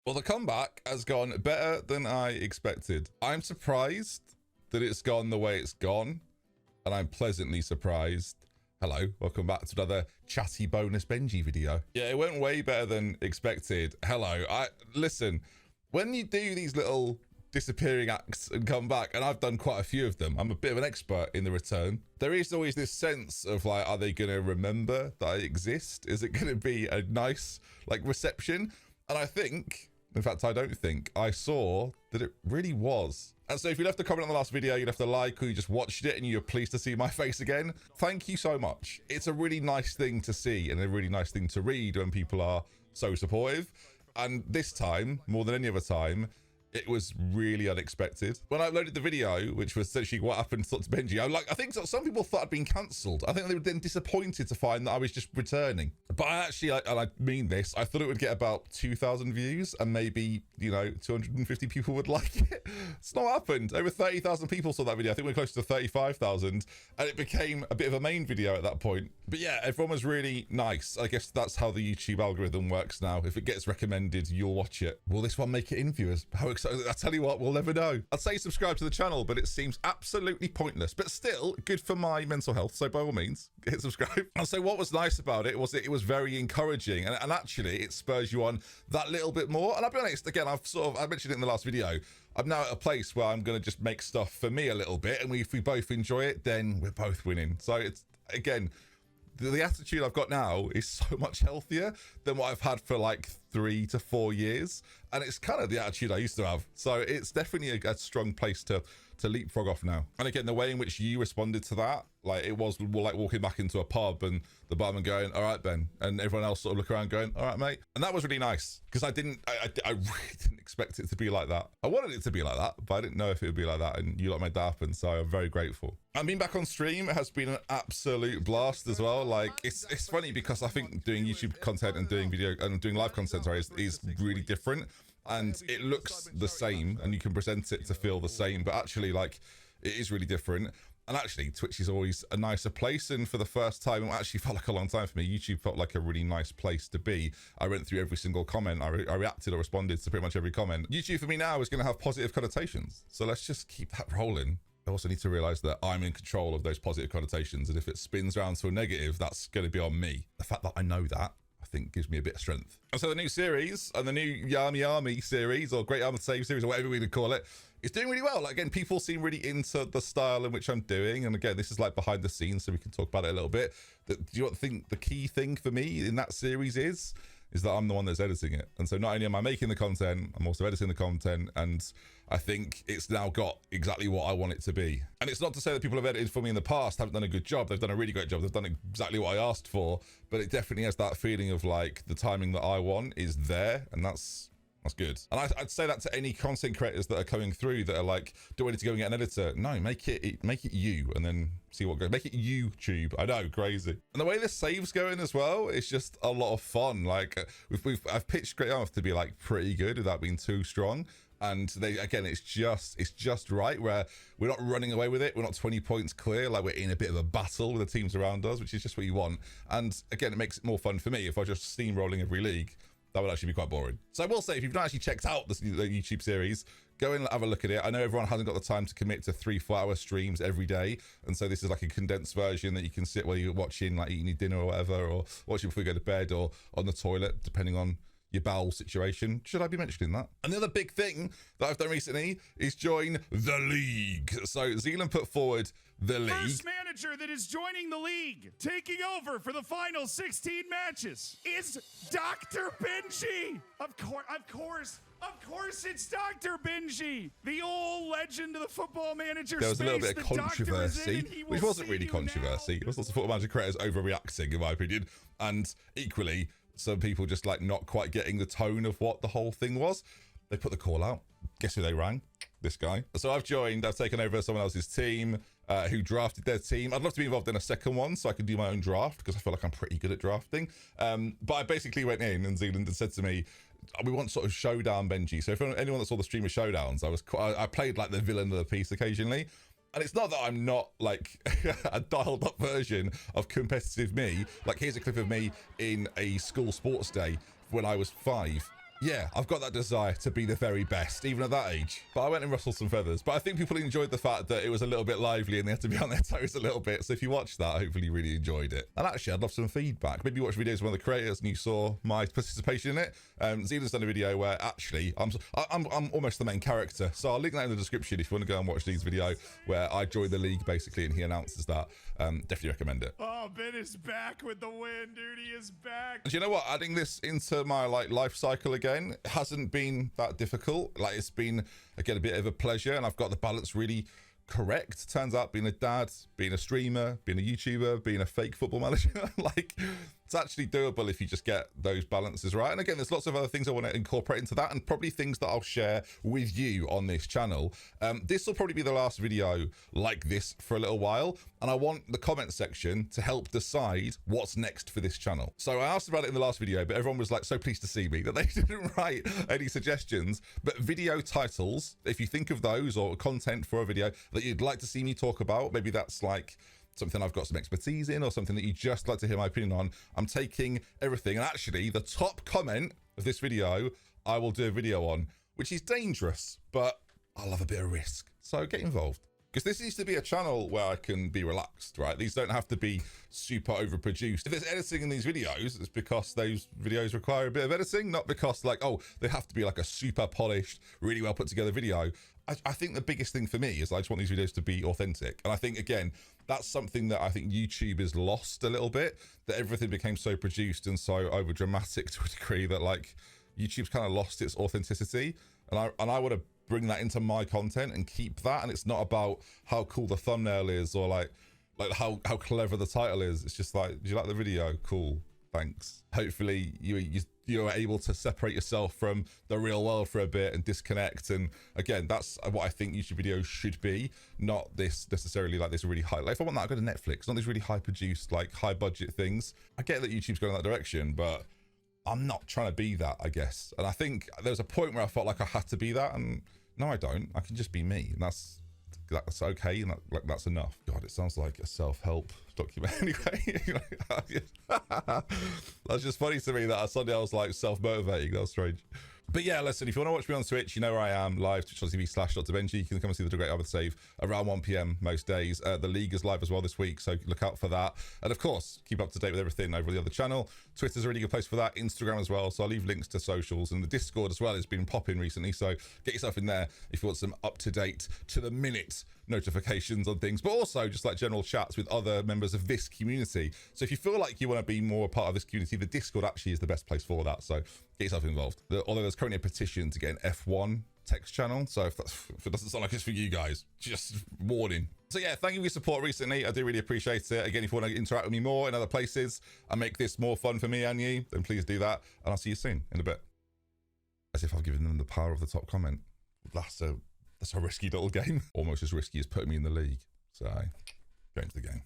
Well, the comeback has gone better than I expected. I'm surprised that it's gone the way it's gone, and I'm pleasantly surprised. Hello, welcome back to another chatty bonus Benji video. Yeah, it went way better than expected. Hello, listen, when you do these little disappearing acts and come back, and I've done quite a few of them, I'm a bit of an expert in the return. There is always this sense of like, are they going to remember that I exist? Is it going to be a nice like reception? And I think, in fact, I don't think, I saw that it really was. And so if you left a comment on the last video, you left a like, or you just watched it and you're pleased to see my face again, thank you so much. It's a really nice thing to see and a really nice thing to read when people are so supportive. And this time, more than any other time, it was really unexpected. When I uploaded the video, which was essentially what happened to Benji, I think some people thought I'd been cancelled. I think they were then disappointed to find that I was just returning. But I actually, and I mean this, I thought it would get about 2,000 views and maybe, 250 people would like it. It's not what happened. Over 30,000 people saw that video. I think we're close to 35,000, and it became a bit of a main video at that point. But yeah, everyone was really nice. I guess that's how the YouTube algorithm works now. If it gets recommended, you'll watch it. Will this one make it in, viewers? How exciting. I tell you what, we'll never know. I'd say subscribe to the channel, but it seems absolutely pointless, but still good for my mental health. So by all means, hit subscribe. And so what was nice about it was it was very encouraging, and actually it spurs you on that little bit more. And I'll be honest, again, I mentioned it in the last video, I'm now at a place where I'm going to just make stuff for me a little bit, and if we both enjoy it, then we're both winning. So it's, again, the attitude I've got now is so much healthier than what I've had for like 3 to 4 years, and it's kind of the attitude I used to have. So it's definitely a strong place to leapfrog off now. And again, the way in which you responded to that, like it was more like walking back into a pub and the barman going, "All right, Ben," and everyone else sort of look around going, "All right, mate." And that was really nice because I really didn't expect it to be like that. I wanted it to be like that, but I didn't know if it would be like that, and you lot made that happen. So I'm very grateful. And being back on stream has been an absolute blast as well. Like it's funny because I think doing YouTube content and doing video and doing live content, sorry, is really different, and it looks the same and you can present it to feel the same, but actually like it is really different. And actually Twitch is always a nicer place, and for the first time, it actually felt like a long time for me, YouTube felt like a really nice place to be. I went through every single comment, I reacted or responded to pretty much every comment. YouTube for me now is going to have positive connotations, so let's just keep that rolling. I also need to realize that I'm in control of those positive connotations, and if it spins around to a negative, that's going to be on me. The fact that I know that, I think, gives me a bit of strength. And so the new series, and the new Yami Army series, or Great Armored Save series, or whatever we would call it, is doing really well. Like, again, people seem really into the style in which I'm doing. And again, this is like behind the scenes, so we can talk about it a little bit. Do you know what the key thing for me in that series is that I'm the one that's editing it. And so not only am I making the content, I'm also editing the content, and I think it's now got exactly what I want it to be. And it's not to say that people have edited for me in the past haven't done a good job. They've done a really great job. They've done exactly what I asked for, but it definitely has that feeling of like the timing that I want is there, and that's good. And I'd say that to any content creators that are coming through that are like, do I need to go and get an editor? No, make it you, and then see what goes. Make it YouTube. I know, crazy. And the way the save's going as well, it's just a lot of fun. Like I've pitched Great Armored to be like pretty good without being too strong. And it's just right where we're not running away with it. We're not 20 points clear. Like we're in a bit of a battle with the teams around us, which is just what you want. And again, it makes it more fun for me. If I was just steamrolling every league, that would actually be quite boring. So I will say, if you've not actually checked out the YouTube series, go and have a look at it. I know everyone hasn't got the time to commit to 3-4 hour streams every day. And so this is like a condensed version that you can sit while you're watching, like eating your dinner or whatever, or watching before you go to bed or on the toilet, depending on your bowel situation. Should I be mentioning that? And the other big thing that I've done recently is join the league. So Zealand put forward the league. First manager that is joining the league, taking over for the final 16 matches, is Dr. Benjy. Of course it's Dr. Benjy, the old legend of the football manager. There was a little bit of controversy, which wasn't really controversy. It was lots of football manager creators overreacting, in my opinion. And equally, some people just like not quite getting the tone of what the whole thing was. They put the call out. Guess who they rang? This guy. So I've taken over someone else's team who drafted their team. I'd love to be involved in a second one so I can do my own draft because I feel like I'm pretty good at drafting. But I basically went in and Zealand had said to me, we want sort of Showdown Benji. So if anyone that saw the stream of Showdowns, I played like the villain of the piece occasionally. And it's not that I'm not like a dialed up version of competitive me. Like here's a clip of me in a school sports day when I was 5. yeah, I've got that desire to be the very best, even at that age. But I went and rustled some feathers. But I think people enjoyed the fact that it was a little bit lively and they had to be on their toes a little bit. So if you watched that, hopefully you really enjoyed it. And actually, I'd love some feedback. Maybe you watched videos of one of the creators and you saw my participation in it. Zena's done a video where actually I'm almost the main character. So I'll link that in the description if you want to go and watch Zena's video where I joined the league basically and he announces that. Definitely recommend it. Oh, Ben is back with the win, dude. He is back. Do you know what? Adding this into my life cycle again hasn't been that difficult. Like, it's been again a bit of a pleasure, and I've got the balance really correct. Turns out being a dad, being a streamer, being a YouTuber, being a fake football manager, like, it's actually doable if you just get those balances right. And again, there's lots of other things I want to incorporate into that, and probably things that I'll share with you on this channel. This will probably be the last video like this for a little while, and I want the comment section to help decide what's next for this channel. So I asked about it in the last video, but everyone was like so pleased to see me that they didn't write any suggestions. But video titles, if you think of those, or content for a video that you'd like to see me talk about, maybe that's like something I've got some expertise in, or something that you just like to hear my opinion on, I'm taking everything. And actually, the top comment of this video, I will do a video on, which is dangerous, but I love a bit of risk. So get involved. Because this needs to be a channel where I can be relaxed, right? These don't have to be super overproduced. If there's editing in these videos, it's because those videos require a bit of editing, not because like, oh, they have to be like a super polished, really well put together video. I think the biggest thing for me is I just want these videos to be authentic. And I think, again, that's something that I think YouTube has lost a little bit, that everything became so produced and so over dramatic to a degree that like YouTube's kind of lost its authenticity. And I want to bring that into my content and keep that. And it's not about how cool the thumbnail is or like how clever the title is. It's just like, do you like the video? Cool, thanks. Hopefully you're able to separate yourself from the real world for a bit and disconnect. And again, that's what I think YouTube videos should be, not this necessarily like this really high. Like if I want that, I go to Netflix, not these really high produced, like high budget things. I get that YouTube's going in that direction, but I'm not trying to be that, I guess. And I think there was a point where I felt like I had to be that, and no, I don't. I can just be me, and that's okay, and that's enough. God, it sounds like a self-help document. Anyway, that's just funny to me that suddenly I was like self-motivating. That was strange. But yeah, listen, if you want to watch me on Twitch, you know where I am, live, twitch.tv/Benjy. You can come and see the Great Arbor Save around 1 p.m. most days. The league is live as well this week, so look out for that. And of course, keep up to date with everything over the other channel. Twitter's a really good place for that, Instagram as well, so I'll leave links to socials, and the Discord as well has been popping recently, so get yourself in there if you want some up-to-date, to-the-minute notifications on things, but also just like general chats with other members of this community. So if you feel like you want to be more a part of this community, the Discord actually is the best place for that, so get yourself involved. Although there's currently a petition to get an F1 text channel, so if it doesn't sound like it's for you guys, just warning. So yeah, thank you for your support recently. I do really appreciate it. Again, if you want to interact with me more in other places and make this more fun for me and you, then please do that, and I'll see you soon in a bit. As if I've given them the power of the top comment. That's a risky little game. Almost as risky as putting me in the league. So, go into the game.